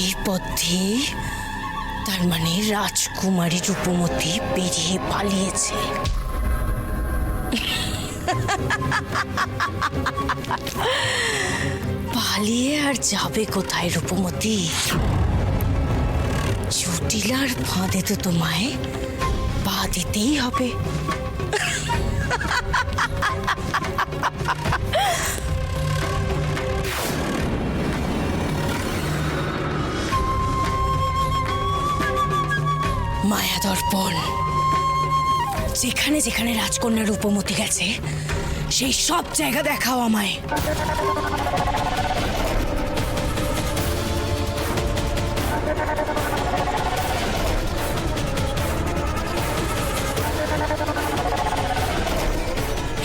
এই পথ দিয়ে তার মানে রাজকুমারী রূপমতি বেরিয়ে পালিয়েছে। পালিয়ে আর যাবে কোথায় রূপমতি? জটিলার ফাঁদে তো তোমায় পা দিতেই হবে। মায়া দর্পণ, যেখানে যেখানে রাজকন্যা রূপমতি গেছে সেই সব জায়গা দেখাও আমায়।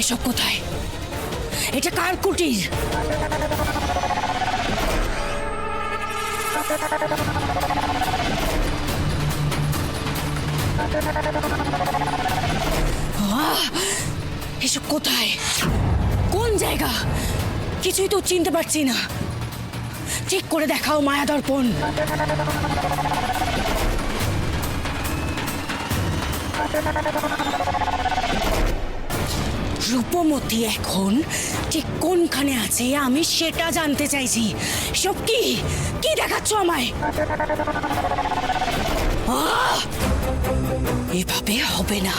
এসব কোথায়? এটা কার কুটির? এসব কোথায়? কোন জায়গা? কিছুই তো চিনতে পারছি না। ঠিক করে দেখাও মায়া দর্পণ। রূপমতি এখন ঠিক কোনখানে আছে আমি সেটা জানতে চাইছি। সব কি কি দেখাচ্ছ আমায়? এভাবে হবে না,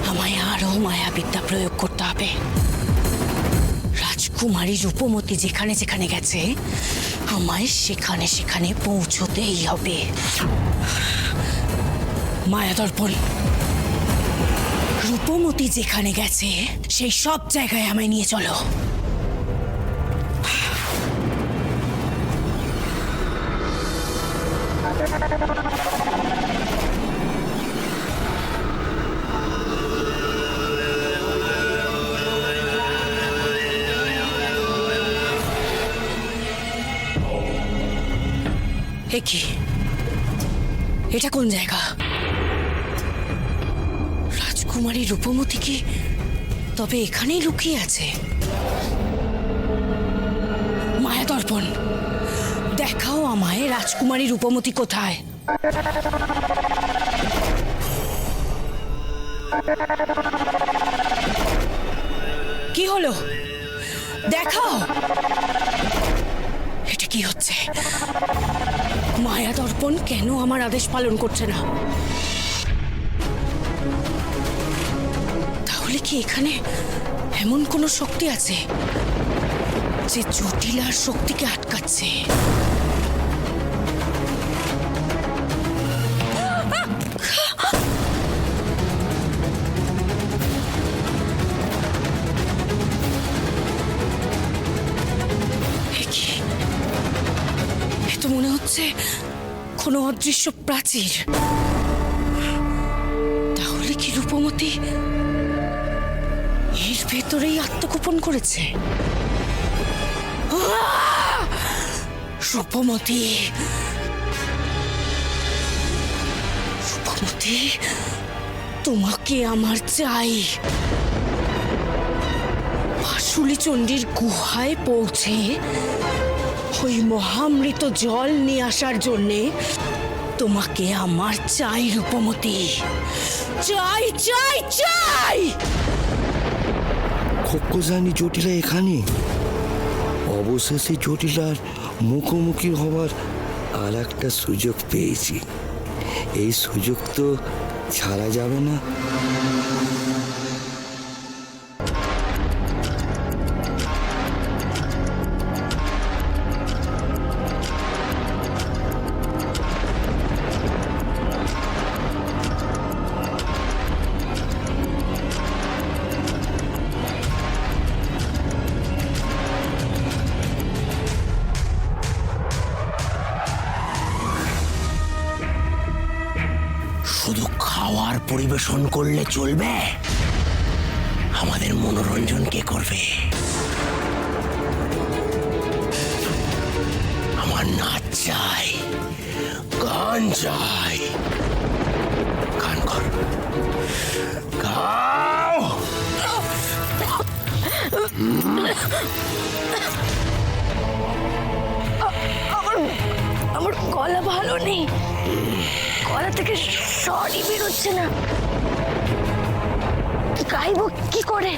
আমায় আরো মায়াবিদ্যা প্রয়োগ করতে হবে। রাজকুমারী রূপমতি যেখানে যেখানে গেছে আমায় সেখানে সেখানে পৌঁছতেই হবে। মায়া দর্পণ, রূপমতি যেখানে গেছে সেই সব জায়গায় আমায় নিয়ে চলো। কি এটা কোন জায়গা? রাজকুমারী রূপমতি কি তবে এখানেই লুকিয়ে আছে? মায়া দর্পণ, দেখাও আমায় রাজকুমারী রূপমতি কোথায়? কি হলো? দেখাও। এটা কি হচ্ছে? মায়া দর্পণ কেন আমার আদেশ পালন করছে না? তাহলে কি এখানে এমন কোনো শক্তি আছে যে জটিলার শক্তিকে আটকাচ্ছে? তো মনে হচ্ছে কোনো অদৃশ্য প্রাচীর। তাহলে কি রূপমতি এর ভেতরেই আত্মগোপন করেছে? রূপমতি, রূপমতি, তোমাকে আমার চাই। পাশুলি চণ্ডীর গুহায় পৌঁছে ওই মহামৃত জল নিয়ে আসার জন্যে তোমাকে আমার চাই রূপমতি। চাই চাই চাই। খোকজানি জটিলা এখানে? অবশেষে জটিলার মুখোমুখি হওয়ার আর একটা সুযোগ পেয়েছি। এই সুযোগ তো ছাড়া যাবে না। শুধু খাওয়ার পরিবেশন করলে চলবে? আমাদের মনোরঞ্জন কে করবে? আমার নাচ চাই, গান চাই। গান কর, গাও। নেই, গলা থেকে স্বরই বেরোচ্ছে না, গাইবো কি করে?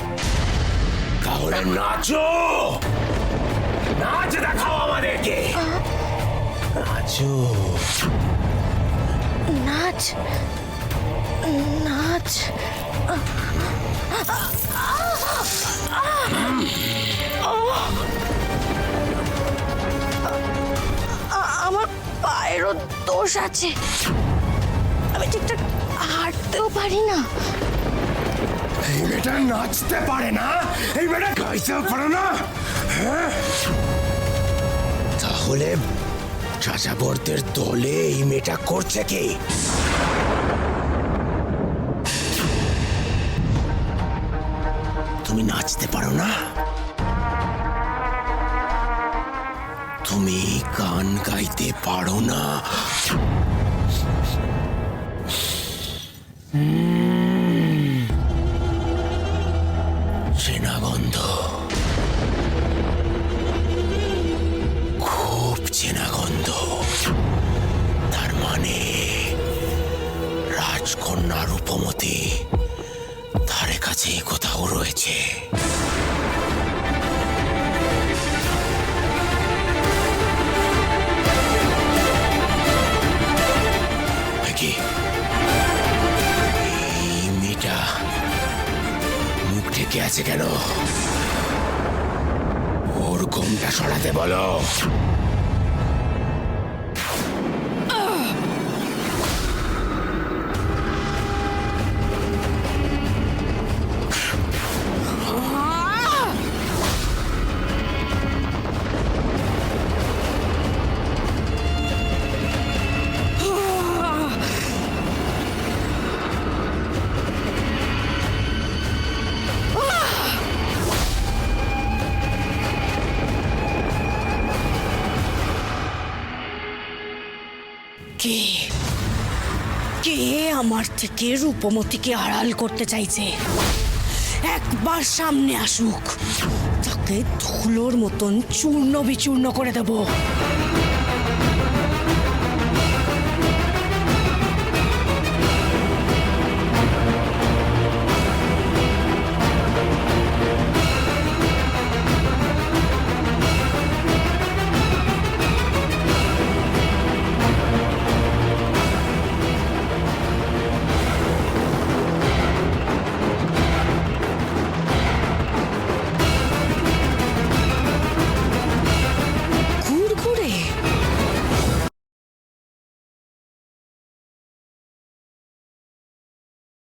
তাহলে নাচো, নাচ দেখাও আমাদেরকে। নাচো। নাচ নাচ আমার পায়েরও দোষ আছে, আমি ঠিকঠাক হাঁটতেও পারি না। এই মেয়েটা নাচতে পারে না, এই মেয়েটা গাইতেও পারে না, হ্যাঁ? তাহলে চাচাবরদের দলে এই মেয়েটা করছে কি? তুমি নাচতে পারো না, তুমি গান গাইতে পারো না, চেনা গন্ধ, খুব চেনা গন্ধ। তার মানে রাজকন্যা রূপমতি ধারে কাছে কোথাও রয়েছে। কি এই মেয়েটা মুখ ঢেকে আছে কেন? ওর ঘুমটা সরাতে বলো। কে কে আমার থেকে রূপমতিকে আড়াল করতে চাইছে? একবার সামনে আসুক, তাকে ধুলোর মতন চূর্ণ বিচূর্ণ করে দেব।